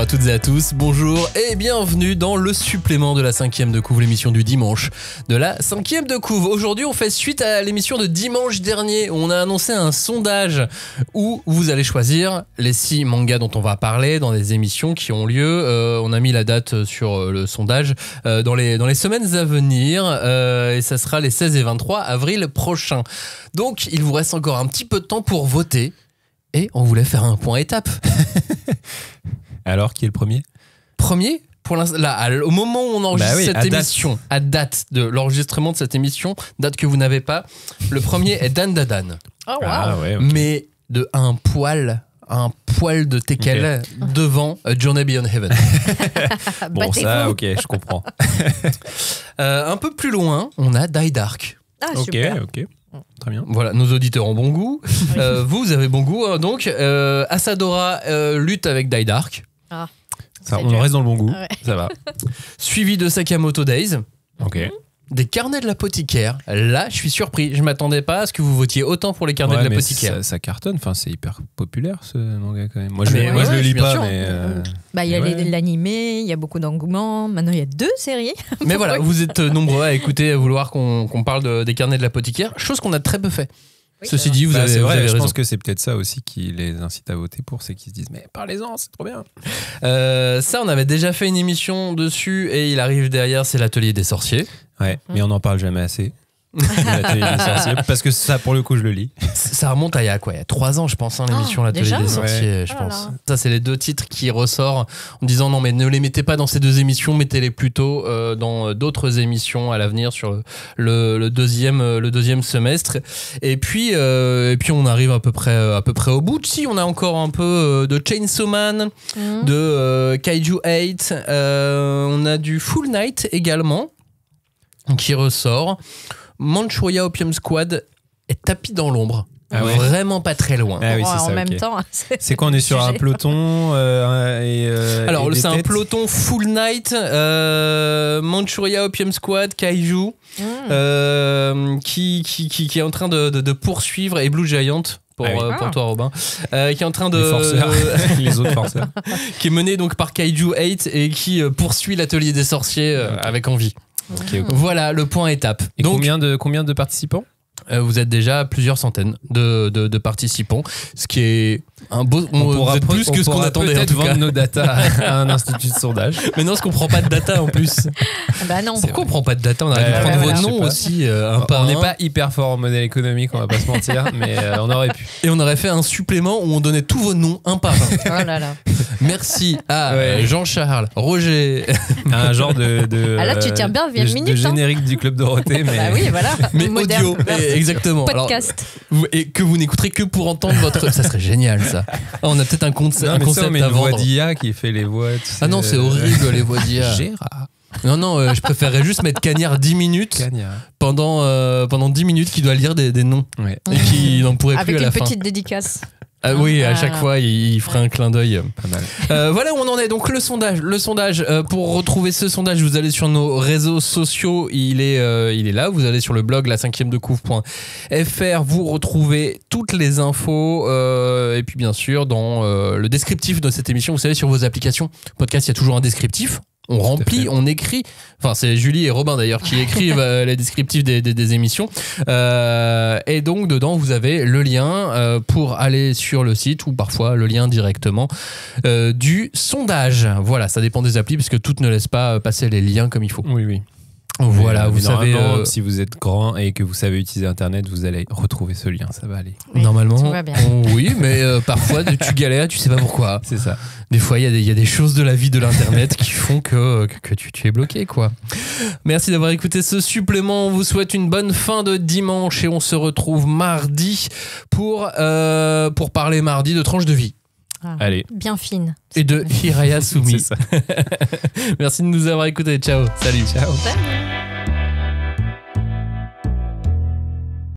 à toutes et à tous, bonjour et bienvenue dans le supplément de la 5e de couve, l'émission du dimanche de la 5e de couve. Aujourd'hui on fait suite à l'émission de dimanche dernier où on a annoncé un sondage où vous allez choisir les 6 mangas dont on va parler dans des émissions qui ont lieu. On a mis la date sur le sondage dans les semaines à venir et ça sera les 16 et 23 avril prochains. Donc il vous reste encore un petit peu de temps pour voter. Et on voulait faire un point étape. Alors, qui est le premier ? Premier, pour l'instant, là, au moment où on enregistre cette émission, à date de l'enregistrement de cette émission, date que vous n'avez pas, le premier est Dan Dadan. Oh, wow. Ah ouais, okay. Mais de un poil de teckel devant Journey Beyond Heaven. Bon, ça, ok, je comprends. Un peu plus loin, on a Die Dark. Ah, super. Ok. Très bien. Voilà, nos auditeurs ont bon goût. Vous avez bon goût. Donc, Asadora lutte avec Die Dark. Ah, ça, on reste dans le bon goût. Ouais. Ça va. Suivi de Sakamoto Days. Ok. Des carnets de l'apothicaire. Là, je suis surpris. Je m'attendais pas à ce que vous votiez autant pour les carnets de l'apothicaire. Ça cartonne. Enfin, c'est hyper populaire ce manga quand même. Moi, je le lis pas, sûr. mais. Bah, il y a l'animé, il y a beaucoup d'engouement. Maintenant, il y a 2 séries. Mais voilà, vous êtes nombreux à écouter, à vouloir qu'on parle des carnets de l'apothicaire, chose qu'on a très peu fait. Oui, Ceci dit, vous avez je raison. pense que c'est peut-être ça aussi qui les incite à voter pour, c'est qu'ils se disent mais parlez-en, c'est trop bien. Ça, on avait déjà fait une émission dessus et il arrive derrière, c'est l'atelier des sorciers. Ouais, mais on n'en parle jamais assez. L'atelier des sorciers, parce que ça, pour le coup, je le lis. Ça remonte à il y a 3 ans, je pense, l'émission L'atelier des sorciers, je pense. Ça, c'est les 2 titres qui ressortent en disant non, mais ne les mettez pas dans ces 2 émissions, mettez-les plutôt dans d'autres émissions à l'avenir sur le deuxième semestre. Et puis on arrive à peu près au bout. Si, on a encore un peu de Chainsaw Man, de Kaiju 8, on a du Full Night également qui ressort. Manchuria Opium Squad est tapis dans l'ombre. Ah ouais. Vraiment pas très loin. Ah oui, c'est en ça, même okay. temps. C'est quoi, on est sur un peloton Alors, et c'est un têtes. peloton Full Night, Manchuria Opium Squad, Kaiju, qui est en train de poursuivre, et Blue Giant. Pour toi, Robin, qui est en train de les autres forceurs, qui est mené donc par Kaiju 8 et qui poursuit l'atelier des sorciers avec envie. Okay. Voilà le point étape. Et donc, combien de participants ? Vous êtes déjà à plusieurs centaines de participants, ce qui est un beau. Vous êtes plus que ce qu'on attendait. Peut-être vendre nos data à un institut de sondage. Mais non, parce qu'on prend pas de data en plus. Bah non. Pourquoi on prend pas de data ? On aurait dû prendre vos noms aussi On n'est pas hyper fort en modèle économique, on va pas se mentir, mais on aurait pu. Et on aurait fait un supplément où on donnait tous vos noms un par un. Oh là là. Merci à Jean-Charles, Roger. Un genre de Ah là, tu tiens bien 20 minutes. De générique du Club Dorothée, mais. Bah oui, voilà. Mais moderne. audio. Exactement. Podcast. Alors, et que vous n'écouterez que pour entendre votre. Ça serait génial, ça. On a peut-être un concept on met à une voix vendre. d'IA qui fait les voix. Ah non, c'est horrible les voix d'IA. Gérard. Non, je préférerais juste mettre Cagnard 10 minutes pendant 10 minutes qui doit lire des noms et qui n'en pourrait plus à la fin. Avec une petite dédicace. Ah oui, à chaque fois, il fera un clin d'œil. Pas mal. Voilà où on en est. Donc le sondage. Pour retrouver ce sondage, vous allez sur nos réseaux sociaux. Il est là. Vous allez sur le blog la5e-de-couve.fr. Vous retrouvez toutes les infos. Et puis bien sûr, dans le descriptif de cette émission, vous savez, sur vos applications podcast, il y a toujours un descriptif. On remplit, on écrit. Enfin, c'est Julie et Robin d'ailleurs qui écrivent les descriptifs des émissions. Et donc, dedans, vous avez le lien pour aller sur le site ou parfois le lien directement du sondage. Voilà, ça dépend des applis parce que toutes ne laissent pas passer les liens comme il faut. Oui. Voilà, vous savez. Si vous êtes grand et que vous savez utiliser Internet, vous allez retrouver ce lien, ça va aller. Oui, normalement, tout va bien. Oui, mais parfois tu galères, tu sais pas pourquoi. C'est ça. Des fois, il y a des choses de la vie de l'Internet qui font que tu es bloqué, quoi. Merci d'avoir écouté ce supplément. On vous souhaite une bonne fin de dimanche et on se retrouve mardi pour parler mardi de tranche de vie. Ah, Allez. Bien fine. Et de Hiraya Sumi. C'est ça. Merci de nous avoir écoutés. Ciao. Salut. Ciao. Salut.